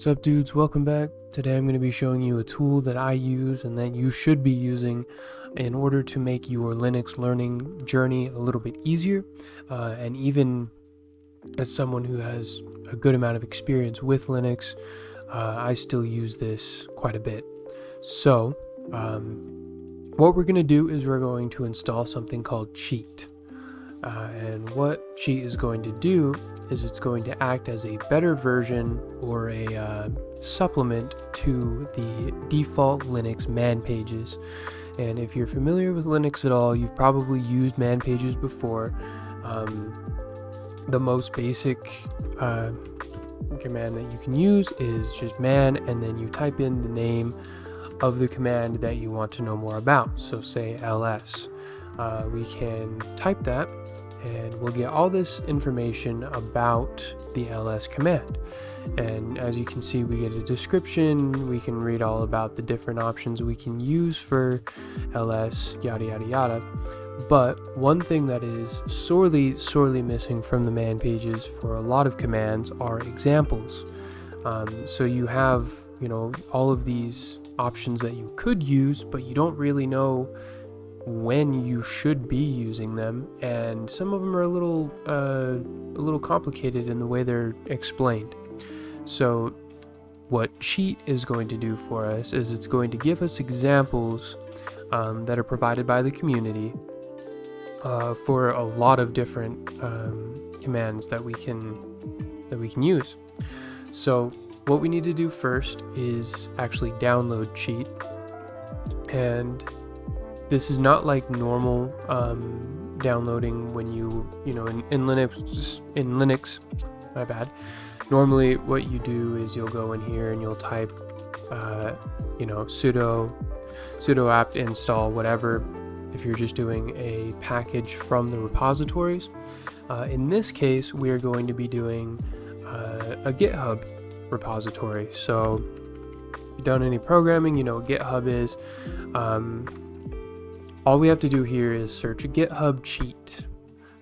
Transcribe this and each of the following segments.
What's up, dudes? Welcome back. Today I'm going to be showing you a tool that I use and that you should be using in order to make your Linux learning journey a little bit easier. And even as someone who has a good amount of experience with Linux, I still use this quite a bit. So what we're going to do is we're going to install something called Cheat. And what Cheat is going to do is it's going to act as a better version or a supplement to the default Linux man pages. And if you're familiar with Linux at all, you've probably used man pages before. The most basic command that you can use is just man, and then you type in the name of the command that you want to know more about. So say ls. We can type that and we'll get all this information about the ls command. And as you can see, we get a description, we can read all about the different options we can use for ls, yada yada yada. But one thing that is sorely missing from the man pages for a lot of commands are examples. So you have, all of these options that you could use, but you don't really know when you should be using them, and some of them are a little complicated in the way they're explained. So what Cheat is going to do for us is it's going to give us examples that are provided by the community for a lot of different commands that we can use. So what we need to do first is actually download Cheat, and this is not like normal downloading when in Linux, my bad. Normally what you do is you'll go in here and you'll type sudo apt install whatever if you're just doing a package from the repositories. In this case, we are going to be doing a GitHub repository. So if you've done any programming, you know what GitHub is. All we have to do here is search GitHub Cheat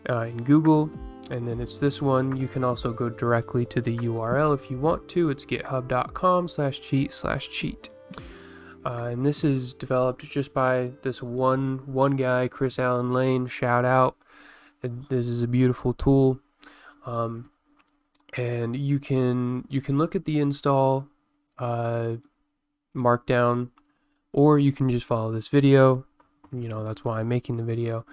in Google, and then it's this one. You can also go directly to the URL if you want to. It's github.com/cheat/cheat. And this is developed just by this one guy, Chris Allen Lane. Shout out. This is a beautiful tool. And you can look at the install markdown, or you can just follow this video. That's why I'm making the video.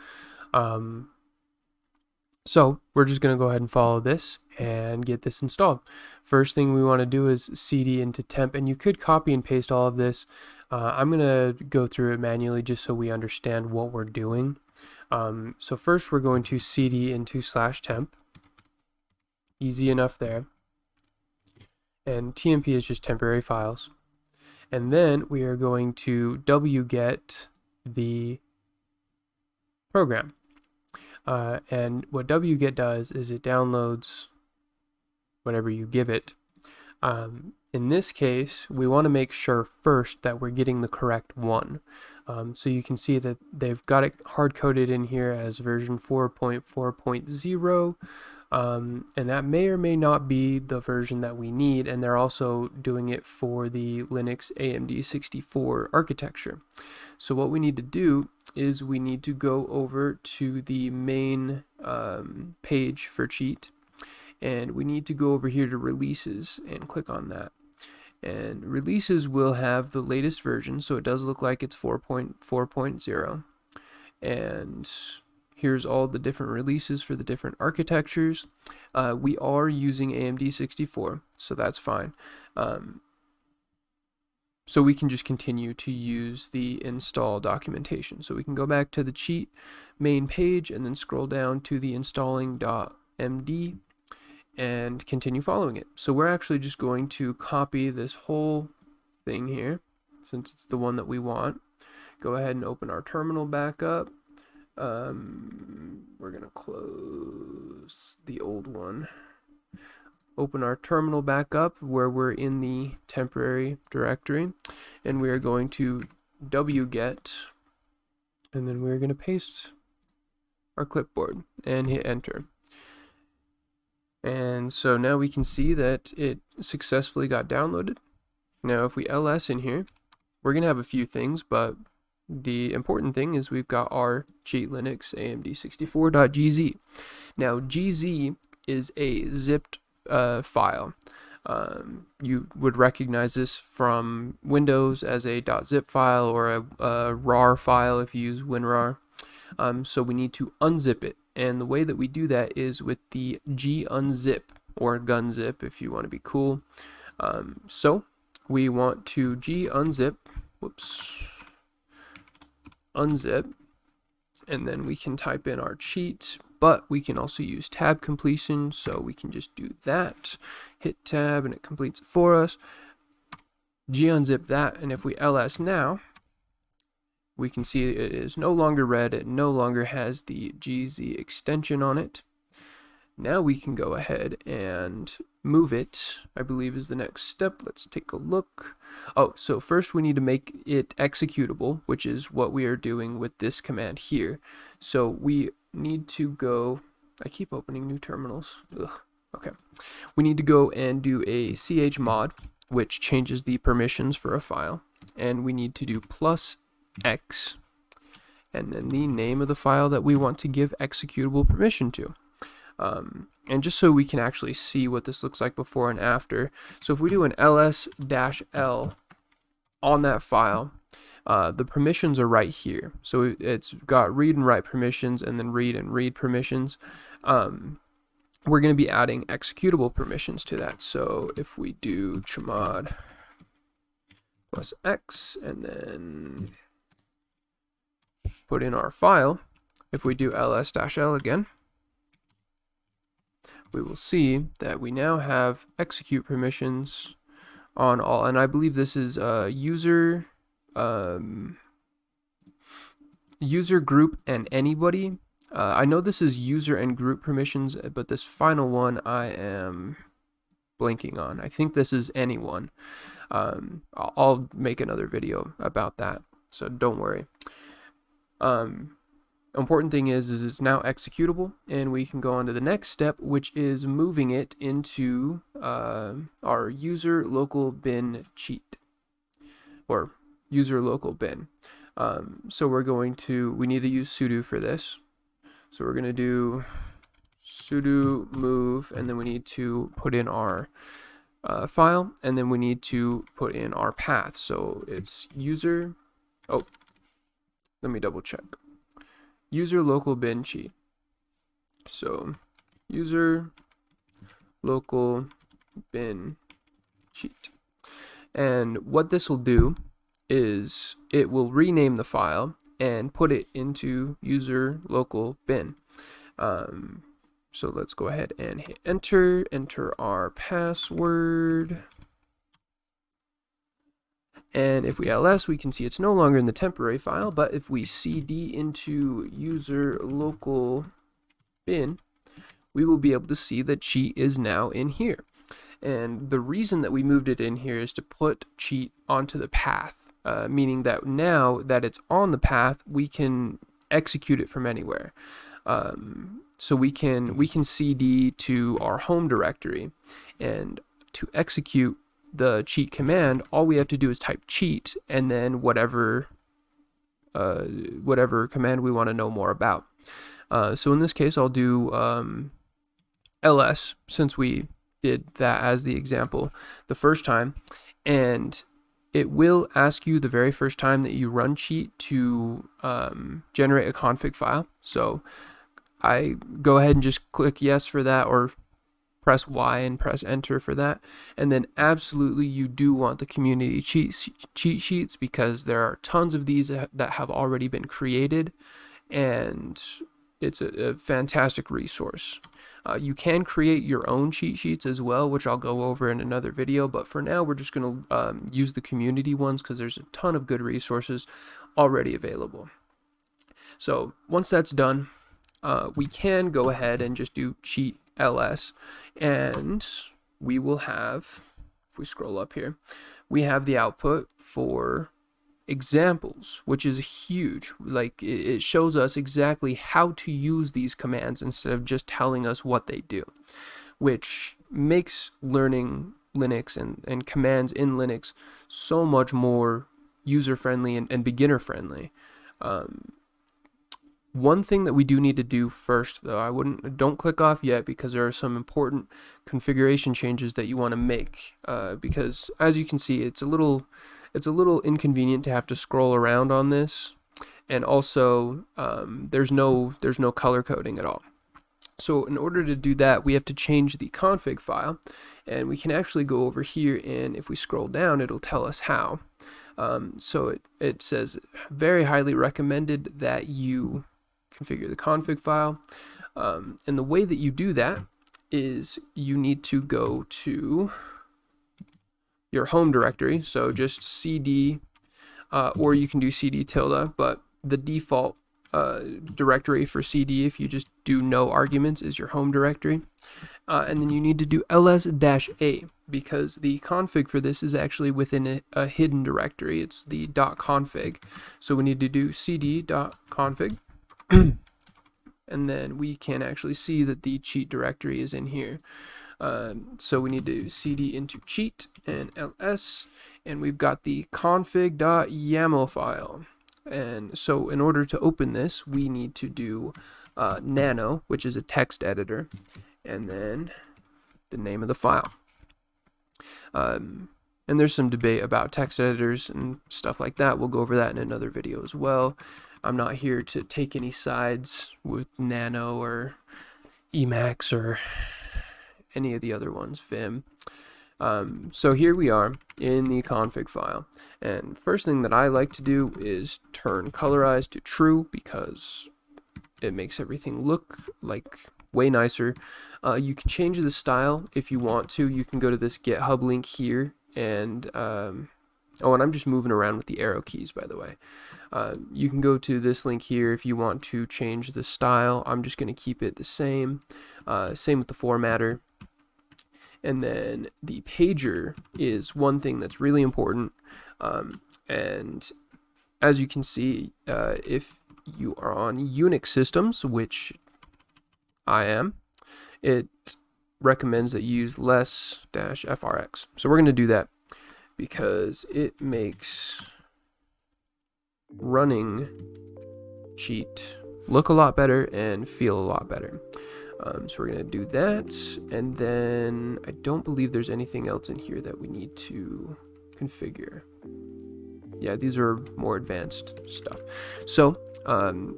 So we're just going to go ahead and follow this and get this installed. First thing we want to do is cd into temp, and you could copy and paste all of this. I'm going to go through it manually just so we understand what we're doing. So first we're going to cd into /temp. Easy enough there. And tmp is just temporary files. And then we are going to wget the program. And what wget does is it downloads whatever you give it. In this case, we want to make sure first that we're getting the correct one. So you can see that they've got it hard-coded in here as version 4.4.0. And that may or may not be the version that we need, and they're also doing it for the Linux AMD 64 architecture. So what we need to do is we need to go over to the main page for Cheat, and we need to go over here to releases and click on that. And releases will have the latest version, so it does look like it's 4.4.0. And here's all the different releases for the different architectures. We are using AMD 64, so that's fine. So we can just continue to use the install documentation. So we can go back to the Cheat main page and then scroll down to the installing.md and continue following it. So we're actually just going to copy this whole thing here, since it's the one that we want. Go ahead and open our terminal back up. We're gonna close the old one. Open our terminal back up where we're in the temporary directory, and we are going to wget, and then we're going to paste our clipboard and hit enter. And so now we can see that it successfully got downloaded. Now if we ls in here, we're going to have a few things, but the important thing is we've got our cheat Linux AMD64.gz. Now gz is a zipped file. You would recognize this from Windows as a .zip file or a rar file if you use WinRAR. So we need to unzip it, and the way that we do that is with the gunzip or gunzip if you want to be cool. So we want to unzip, unzip, and then we can type in our cheat, but we can also use tab completion, so we can just do that, hit tab, and it completes it for us. Unzip that, and if we ls now, we can see it is no longer red. It no longer has the gz extension on it. Now we can go ahead and move it, I believe is the next step. Let's take a look. Oh, so first we need to make it executable, which is what we are doing with this command here. So we need to go, I keep opening new terminals. Ugh. Okay. We need to go and do a chmod, which changes the permissions for a file. And we need to do +x, and then the name of the file that we want to give executable permission to. And just so we can actually see what this looks like before and after, so if we do an ls-l on that file, the permissions are right here. So it's got read and write permissions and then read and read permissions. We're going to be adding executable permissions to that. So if we do chmod +x and then put in our file, if we do ls-l again, we will see that we now have execute permissions on all, and I believe this is user group and anybody. I know this is user and group permissions, but this final one I am blanking on. I think this is anyone. I'll make another video about that, so don't worry. Important thing is it's now executable, and we can go on to the next step, which is moving it into our user local bin cheat, or user local bin. So we need to use sudo for this. So we're going to do sudo move, and then we need to put in our file, and then we need to put in our path. So it's user, oh, let me double check. User local bin cheat. So user local bin cheat. And what this will do is it will rename the file and put it into user local bin. So let's go ahead and hit enter our password. And if we ls, we can see it's no longer in the temporary file, but if we cd into user local bin, we will be able to see that cheat is now in here. And the reason that we moved it in here is to put cheat onto the path, meaning that now that it's on the path, we can execute it from anywhere. So we can cd to our home directory, and to execute the cheat command, all we have to do is type cheat and then whatever command we want to know more about. So in this case, I'll do ls, since we did that as the example the first time, and it will ask you the very first time that you run cheat to generate a config file. So I go ahead and just click yes for that, or press Y and press enter for that. And then absolutely you do want the community cheat sheets, because there are tons of these that have already been created, and it's a fantastic resource. You can create your own cheat sheets as well, which I'll go over in another video, but for now we're just going to use the community ones because there's a ton of good resources already available. So once that's done, we can go ahead and just do cheat ls, and we will have, if we scroll up here, we have the output for examples, which is huge. Like, it shows us exactly how to use these commands instead of just telling us what they do, which makes learning Linux and commands in Linux so much more user-friendly and beginner-friendly. One thing that we do need to do first, though, don't click off yet, because there are some important configuration changes that you want to make, because as you can see, it's a little inconvenient to have to scroll around on this, and also there's no color coding at all. So in order to do that, we have to change the config file, and we can actually go over here, and if we scroll down, it'll tell us how. So it says very highly recommended that you configure the config file, and the way that you do that is you need to go to your home directory, so just cd, or you can do cd tilde, but the default directory for cd, if you just do no arguments, is your home directory, and then you need to do ls-a, because the config for this is actually within a hidden directory. It's the .config, so we need to do cd.config, and then we can actually see that the cheat directory is in here. So we need to do cd into cheat and ls, and we've got the config.yaml file. And so in order to open this, we need to do nano, which is a text editor, and then the name of the file. And there's some debate about text editors and stuff like that. We'll go over that in another video as well. I'm not here to take any sides with Nano or Emacs or any of the other ones, Vim. So here we are in the config file, and first thing that I like to do is turn colorize to true, because it makes everything look like way nicer. You can change the style if you want to. You can go to this GitHub link here, and and I'm just moving around with the arrow keys, by the way. You can go to this link here if you want to change the style. I'm just going to keep it the same. Same with the formatter. And then the pager is one thing that's really important. And as you can see, if you are on Unix systems, which I am, it recommends that you use less-frx. So we're going to do that because it makes running cheat look a lot better and feel a lot better. So we're going to do that, and then I don't believe there's anything else in here that we need to configure. Yeah, these are more advanced stuff. So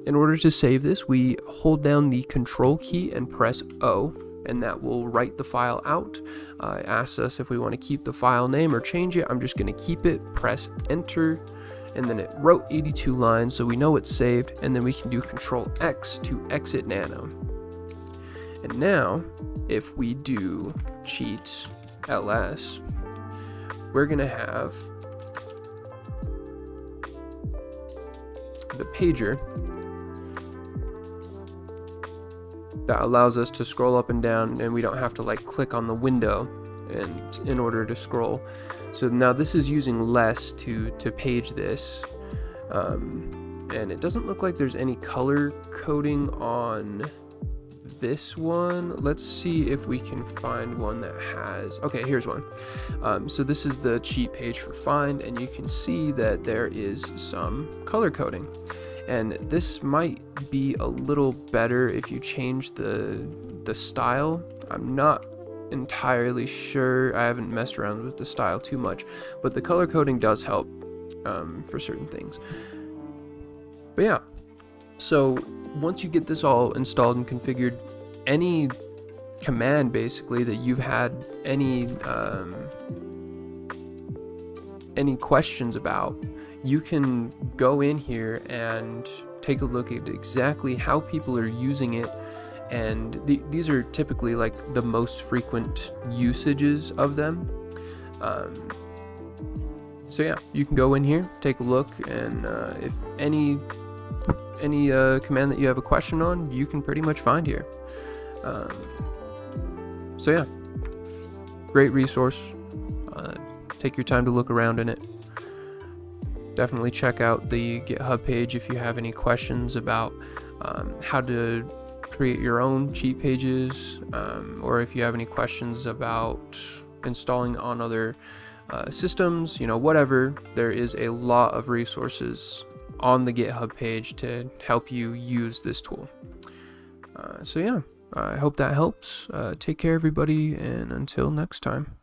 in order to save this, we hold down the control key and press O, and that will write the file out. It asks us if we want to keep the file name or change it. I'm just going to keep it, press enter, and then it wrote 82 lines, so we know it's saved, and then we can do control X to exit Nano. And now, if we do cheat ls, we're going to have the pager that allows us to scroll up and down, and we don't have to like click on the window and in order to scroll. So now this is using less to page this, and it doesn't look like there's any color coding on this one. Let's see if we can find one that has, okay, here's one. So this is the cheat page for find, and you can see that there is some color coding, and this might be a little better if you change the style. I'm not entirely sure, I haven't messed around with the style too much, but the color coding does help for certain things. But yeah, so once you get this all installed and configured, any command basically that you've had any questions about, you can go in here and take a look at exactly how people are using it, and these are typically like the most frequent usages of them. So yeah, you can go in here, take a look, and if any command that you have a question on, you can pretty much find here. So yeah, great resource. Take your time to look around in it. Definitely check out the GitHub page if you have any questions about how to create your own cheat pages, or if you have any questions about installing on other systems, whatever, there is a lot of resources on the GitHub page to help you use this tool. So yeah, I hope that helps. Take care, everybody, and until next time.